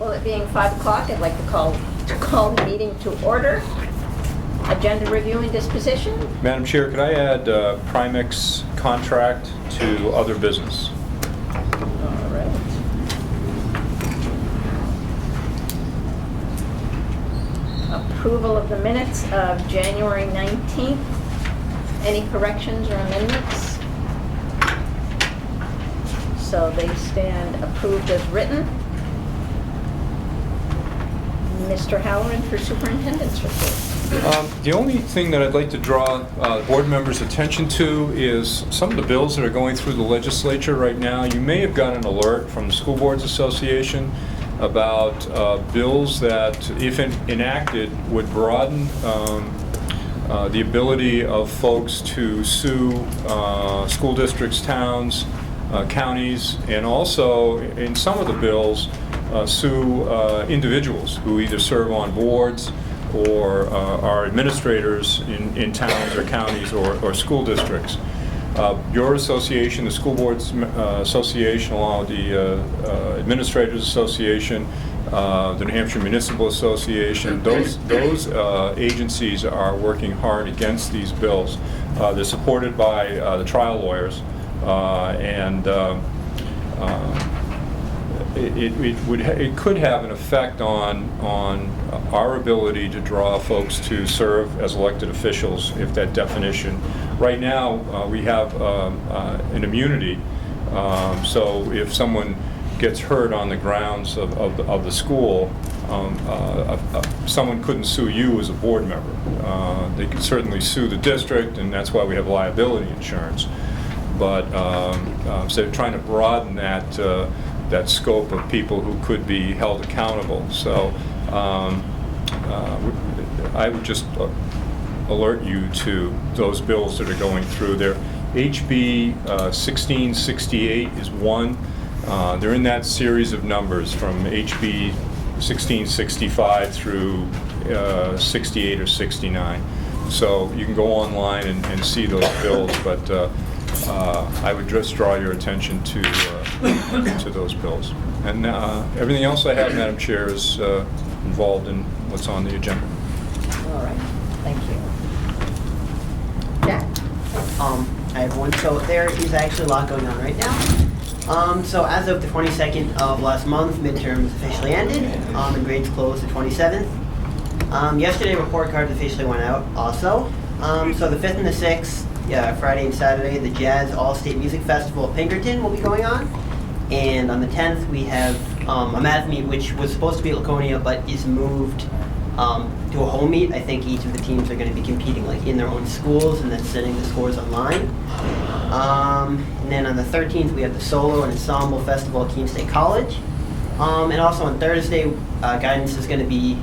Well, it being 5 o'clock, I'd like to call the meeting to order. Agenda review and disposition. Madam Chair, could I add Primex contract to other business? All right. Approval of the minutes of January 19th. Any corrections or amendments? So they stand approved as written. Mr. Halloran for Superintendent's report. The only thing that I'd like to draw board members' attention to is some of the bills that are going through the legislature right now. You may have got an alert from the School Boards Association about bills that, if enacted, would broaden the ability of folks to sue school districts, towns, counties, and also, in some of the bills, sue individuals who either serve on boards or are administrators in towns or counties or school districts. Your association, the School Boards Association, along with the Administrators Association, the New Hampshire Municipal Association, those agencies are working hard against these bills. They're supported by the trial lawyers, and it could have an effect on our ability to draw folks to serve as elected officials if that definition. Right now, we have an immunity, so if someone gets hurt on the grounds of the school, someone couldn't sue you as a board member. They could certainly sue the district, and that's why we have liability insurance. But so trying to broaden that scope of people who could be held accountable. So I would just alert you to those bills that are going through there. HB 1668 is one. They're in that series of numbers from HB 1665 through 68 or 69. So you can go online and see those bills, but I would just draw your attention to those bills. And everything else I have, Madam Chair, is involved in what's on the agenda. All right, thank you. Jack? I have one. So there is actually a lot going on right now. So as of the 22nd of last month, midterms officially ended, and grades closed the 27th. Yesterday, report cards officially went out also. So the 5th and the 6th, Friday and Saturday, the Jazz All-State Music Festival of Pinkerton will be going on. And on the 10th, we have a math meet, which was supposed to be at Laconia, but is moved to a home meet. I think each of the teams are going to be competing like in their own schools and then sending the scores online. And then on the 13th, we have the Solo and Ensemble Festival at Keene State College. And also on Thursday, guidance is going to be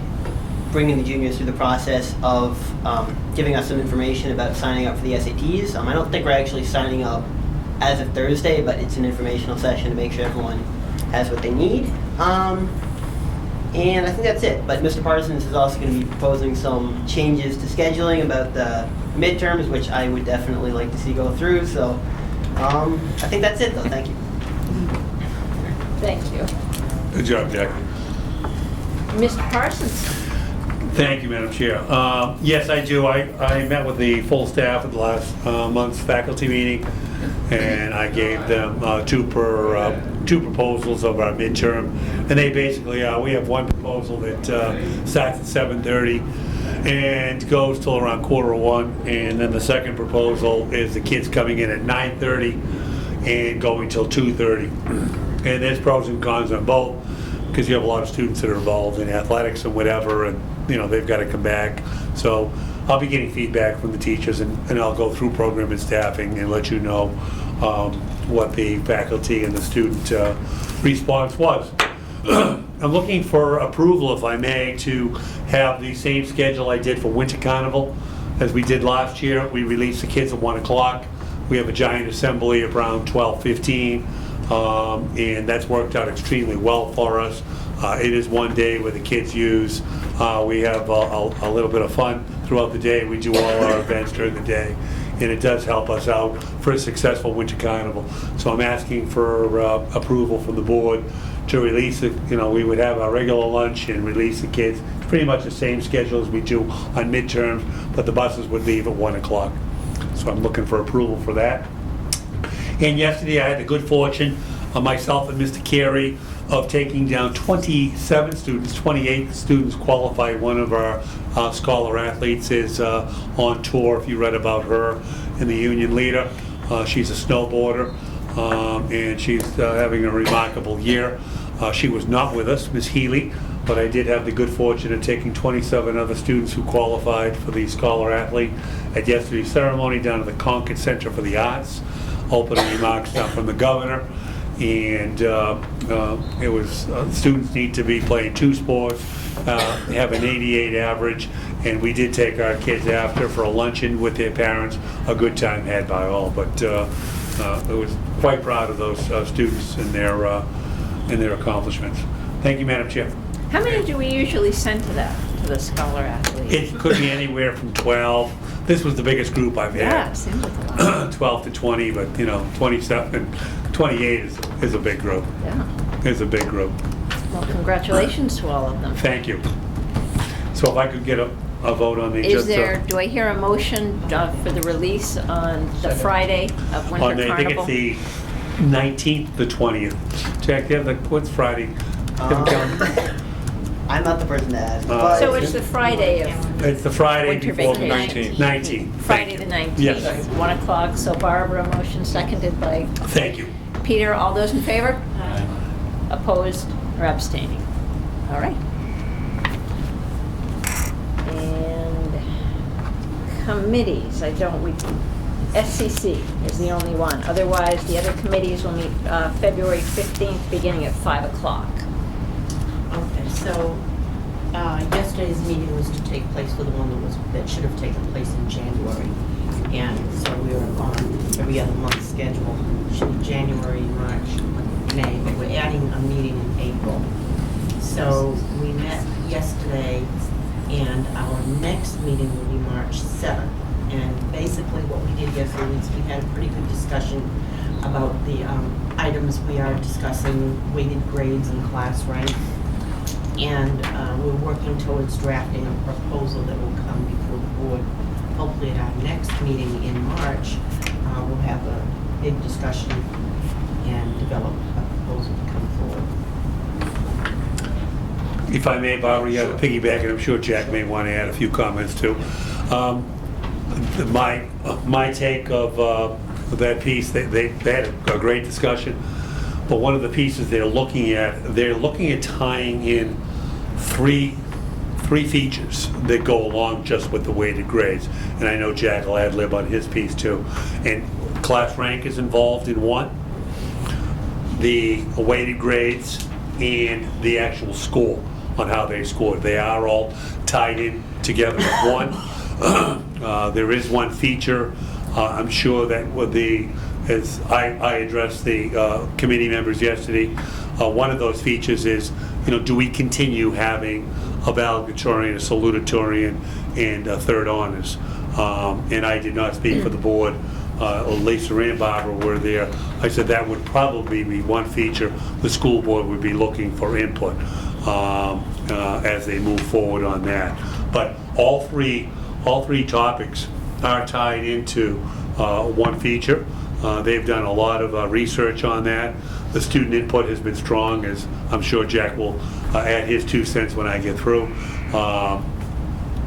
bringing the juniors through the process of giving us some information about signing up for the SATs. I don't think we're actually signing up as of Thursday, but it's an informational session to make sure everyone has what they need. And I think that's it. But Mr. Parsons is also going to be proposing some changes to scheduling about the midterms, which I would definitely like to see go through. So I think that's it, though. Thank you. Thank you. Good job, Jack. Mr. Parsons? Thank you, Madam Chair. Yes, I do. I met with the full staff at the last month's faculty meeting, and I gave them two proposals of our midterm. And they basically we have one proposal that starts at 7:30 and goes till around 12:45, and then the second proposal is the kids coming in at 9:30 and going till 2:30. And there's pros and cons on both, because you have a lot of students that are involved in athletics and whatever, and they've got to come back. So I'll be getting feedback from the teachers, and I'll go through program and staffing and let you know what the faculty and the student response was. I'm looking for approval, if I may, to have the same schedule I did for Winter Carnival as we did last year. We released the kids at 1 o'clock. We have a giant assembly around 12:15, and that's worked out extremely well for us. It is one day where the kids use. We have a little bit of fun throughout the day. We do all our events during the day, and it does help us out for a successful Winter Carnival. So I'm asking for approval from the board to release it. You know, we would have our regular lunch and release the kids. It's pretty much the same schedule as we do on midterms, but the buses would leave at 1 o'clock. So I'm looking for approval for that. And yesterday I had the good fortune, myself and Mr. Carey, of taking down 27 students, 28 students qualified. One of our scholar athletes is on tour, if you read about her in the Union Leader. She's a snowboarder, and she's having a remarkable year. She was not with us, Ms. Healy, but I did have the good fortune of taking 27 other students who qualified for the scholar athlete at yesterday's ceremony down at the Concord Center for the Arts. Opening remarks down from the governor, and it was students need to be playing 2 sports, have an 88 average, and we did take our kids after for a luncheon with their parents. A good time had by all, but I was quite proud of those students and their accomplishments. Thank you, Madam Chair. How many do we usually send to that, to the scholar athlete? It could be anywhere from 12. This was the biggest group I've had. Yeah, it seems like a lot. 12 to 20, but 27, 28 is a big group. Yeah. It's a big group. Well, congratulations to all of them. Thank you. So if I could get a vote on the Is there, do I hear a motion for the release on the Friday of Winter I think Carnival? it's the 19th, the 20th. Jack, do you have what's Friday? Do you have a calendar? I'm not the person to ask. So it's the Friday of It's the Friday winter before the vacation. 19th. Friday the 19th. Yes. 1 o'clock, so Barbara, motion seconded by Thank you. Peter. All those in favor? Opposed or abstaining? All right. And committees, SCC is the only one. Otherwise, the other committees will meet February 15th, beginning at 5 o'clock. Okay, so yesterday's meeting was to take place for the one that should have taken place in January. And so we were on every other month schedule. Should be January, March, May, but we're adding a meeting in April. So we met yesterday, and our next meeting will be March 7th. And basically what we did yesterday is we had a pretty good discussion about the items we are discussing, weighted grades and class rank. And we're working towards drafting a proposal that will come before the board. Hopefully at our next meeting in March, we'll have a big discussion and develop a proposal to come forward. If I may, Barbara, you have a piggyback, and I'm sure Jack may want to add a few comments too. My take of that piece, they had a great discussion, but one of the pieces they're looking at tying in three features that go along just with the weighted grades. And I know Jack will ad lib on his piece too. And class rank is involved in one, the weighted grades, and the actual score on how they scored. They are all tied in together as one. There is one feature, I'm sure that would be, as I addressed the committee members yesterday, one of those features is, do we continue having a valedictorian, a salutatorian, and a third honors? And I did not speak for the board. Lisa and Barbara were there. I said that would probably be one feature the school board would be looking for input as they move forward on that. But all three topics are tied into one feature. They've done a lot of research on that. The student input has been strong, as I'm sure Jack will add his 2 cents when I get through.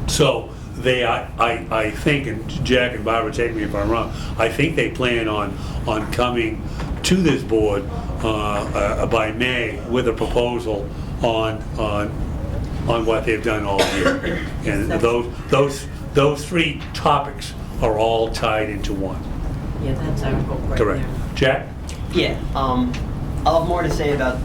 So they, I think, and Jack and Barbara, take me if I'm wrong, I think they plan on coming to this board by May with a proposal on what they've done all year. And those three topics are all tied into one. Yeah, that's our hope right Correct. now. Jack? Yeah, I'll have more to say about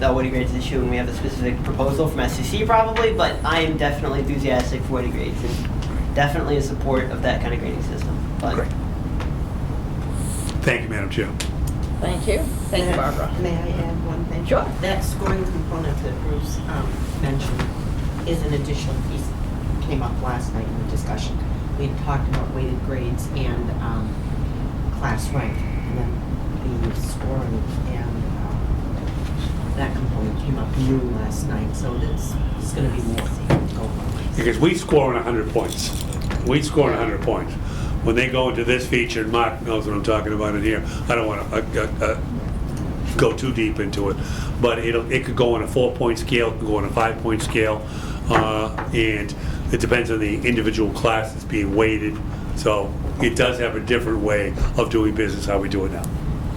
the weighted grades issue when we have a specific proposal from SCC probably, but I am definitely enthusiastic for weighted grades and definitely in support of that kind of grading system. But Great. Thank you, Madam Chair. Thank you. Thank you, Barbara. May I add one thing? Sure. That scoring component that Bruce mentioned is an additional piece that came up last night in the discussion. We had talked about weighted grades and class rank, and then the scoring, and that component came up noon last night, so there's gonna be more going on. Because we score on 100 points. We score on 100 points. When they go into this feature, and Mark knows what I'm talking about in here, I don't want to go too deep into it, but it could go on a 4-point scale, it could go on a 5-point scale, and it depends on the individual class that's being weighted. So it does have a different way of doing business how we do it now.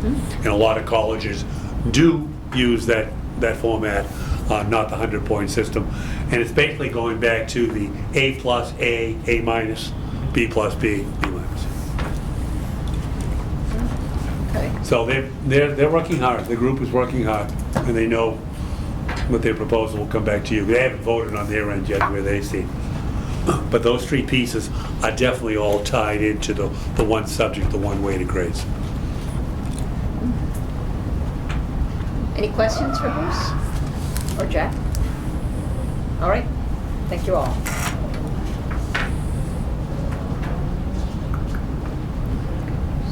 And a lot of colleges do use that format, not the 100-point system. And it's basically going back to the A+, A minus, B+, B minus. Okay. So they're working hard. The group is working hard, and they know what their proposal will come back to you. They haven't voted on their end yet where they see. But those 3 pieces are definitely all tied into the one subject, the one weighted grades. Any questions for Bruce or Jack? All right, thank you all.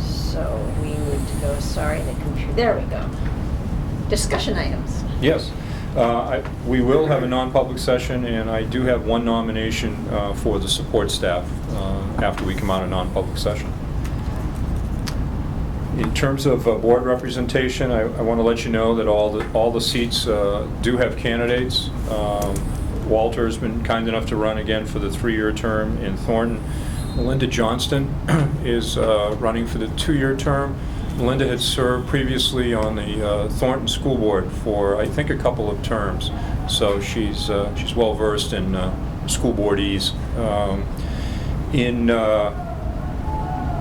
So we need to go, sorry, the computer, there we go. Discussion items. Yes. We will have a non-public session, and I do have one nomination for the support staff after we come out of non-public session. In terms of board representation, I want to let you know that all the seats do have candidates. Walter's been kind enough to run again for the 3-year term in Thornton. Melinda Johnston is running for the 2-year term. Melinda had served previously on the Thornton School Board for, I think, a couple of terms. So she's well versed in school boardese. In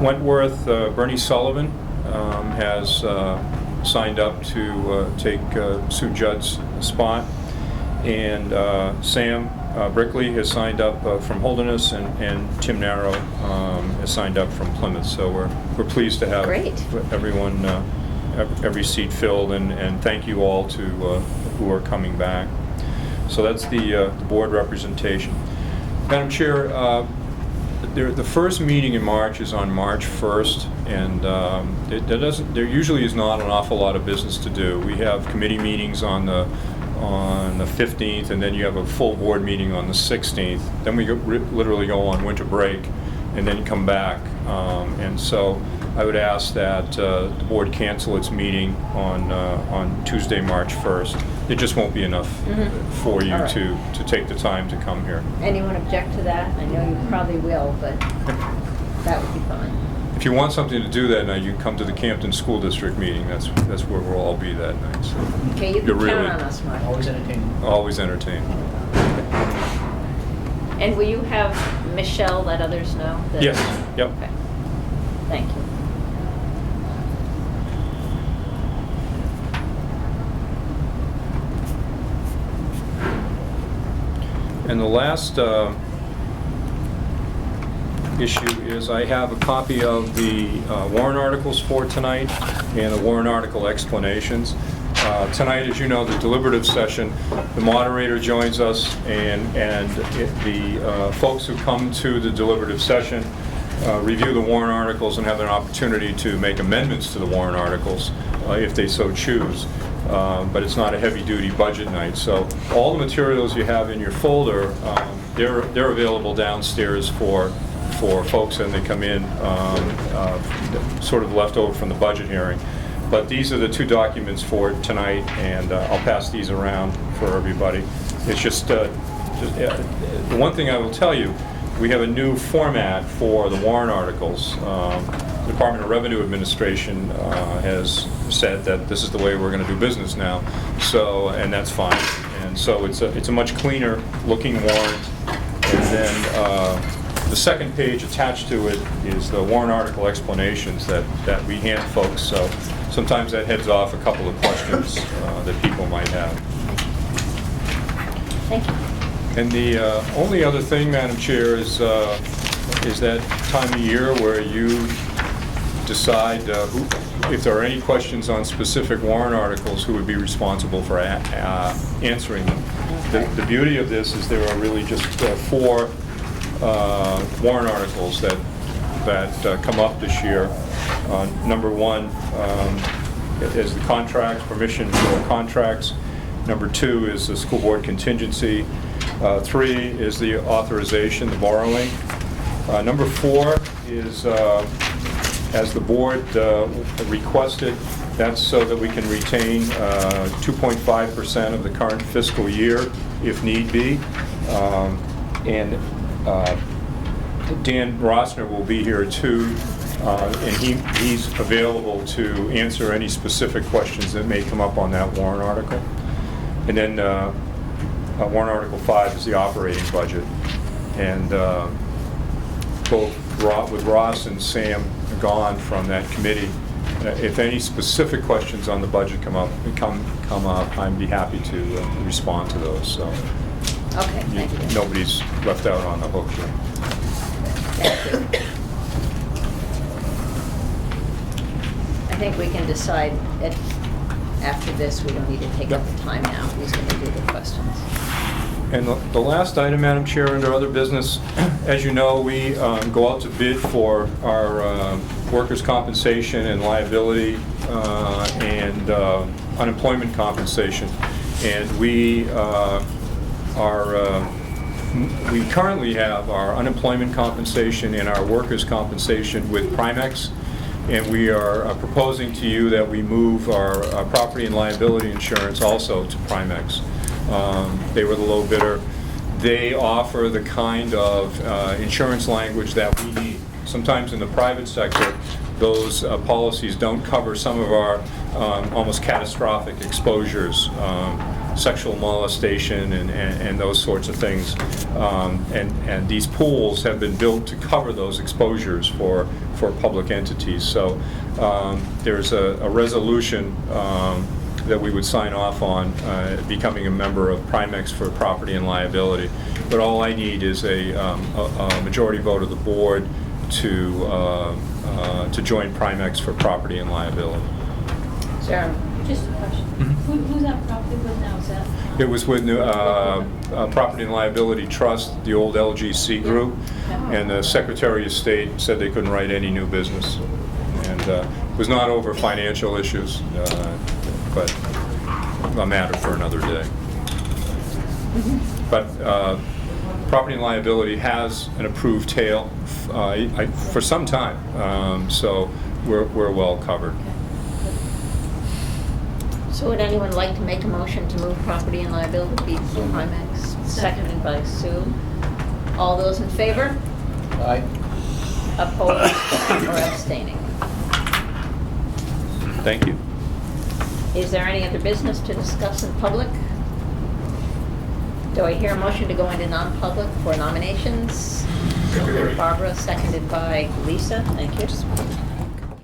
Wentworth, Bernie Sullivan has signed up to take Sue Judd's spot, and Sam Brickley has signed up from Holderness, and Tim Narrow has signed up from Plymouth. So we're pleased to have Great. everyone, every seat filled, and thank you all to who are coming back. So that's the board representation. Madam Chair, the first meeting in March is on March 1st, and there usually is not an awful lot of business to do. We have committee meetings on the 15th, and then you have a full board meeting on the 16th. Then we literally go on winter break and then come back. And so I would ask that the board cancel its meeting on Tuesday, March 1st. It just won't be enough for you All right. to take the time to come here. Anyone object to that? I know you probably will, but that would be fine. If you want something to do that night, you can come to the Campton School District meeting. That's where we'll all be that night. So Okay, you you're can really count on us, Mark. Always entertaining. always entertained. And will you have Michelle let others know? that- Yes. Yep. Okay. Thank you. And the last issue is I have a copy of the warrant articles for tonight and the warrant article explanations. Tonight, as you know, the deliberative session, the moderator joins us, and the folks who come to the deliberative session review the warrant articles and have an opportunity to make amendments to the warrant articles if they so choose. But it's not a heavy-duty budget night. So all the materials you have in your folder, they're available downstairs for folks, and they come in sort of left over from the budget hearing. But these are the 2 documents for tonight, and I'll pass these around for everybody. It's just the one thing I will tell you, we have a new format for the warrant articles. The Department of Revenue Administration has said that this is the way we're going to do business now. So, and that's fine. And so it's a much cleaner looking warrant. And then the second page attached to it is the warrant article explanations that we hand folks. So sometimes that heads off a couple of questions that people might have. Thank you. And the only other thing, Madam Chair, is that time of year where you decide if there are any questions on specific warrant articles, who would be responsible for answering them. The beauty of this is there are really just 4 warrant articles that come up this year. Number 1 is the contracts, permission for contracts. Number 2 is the school board contingency. 3 is the authorization, the borrowing. Number 4 is, as the board requested, that's so that we can retain 2.5% of the current fiscal year if need be. And Dan Rossner will be here too, and he's available to answer any specific questions that may come up on that warrant article. And then warrant article 5 is the operating budget. And both with Ross and Sam gone from that committee, if any specific questions on the budget come up, I'd be happy to respond to those. So Okay, thank you. nobody's left out on the hook here. Thank you. I think we can decide that after this, we don't need to take up the time now. Who's going to do the questions? And the last item, Madam Chair, under other business, as you know, we go out to bid for our workers' compensation and liability and unemployment compensation. And we currently have our unemployment compensation and our workers' compensation with Primex. And we are proposing to you that we move our property and liability insurance also to Primex. They were the low bidder. They offer the kind of insurance language that we need. Sometimes in the private sector, those policies don't cover some of our almost catastrophic exposures, sexual molestation and those sorts of things. And these pools have been built to cover those exposures for public entities. So there's a resolution that we would sign off on becoming a member of Primex for property and liability. But all I need is a majority vote of the board to join Primex for property and liability. Sarah? Just a question. Who's that property with now? Is that? It was with Property and Liability Trust, the old LGC group, and the Secretary of State said they couldn't write any new business. And it was not over financial issues, but a matter for another day. But Property and Liability has an approved tail for some time, so we're well covered. So would anyone like to make a motion to move property and liability to Primex? Seconded by Sue. All those in favor? Aye. Opposed or abstaining? Thank you. Is there any other business to discuss in public? Do I hear a motion to go into non-public for nominations? Barbara, seconded by Lisa. Thank you.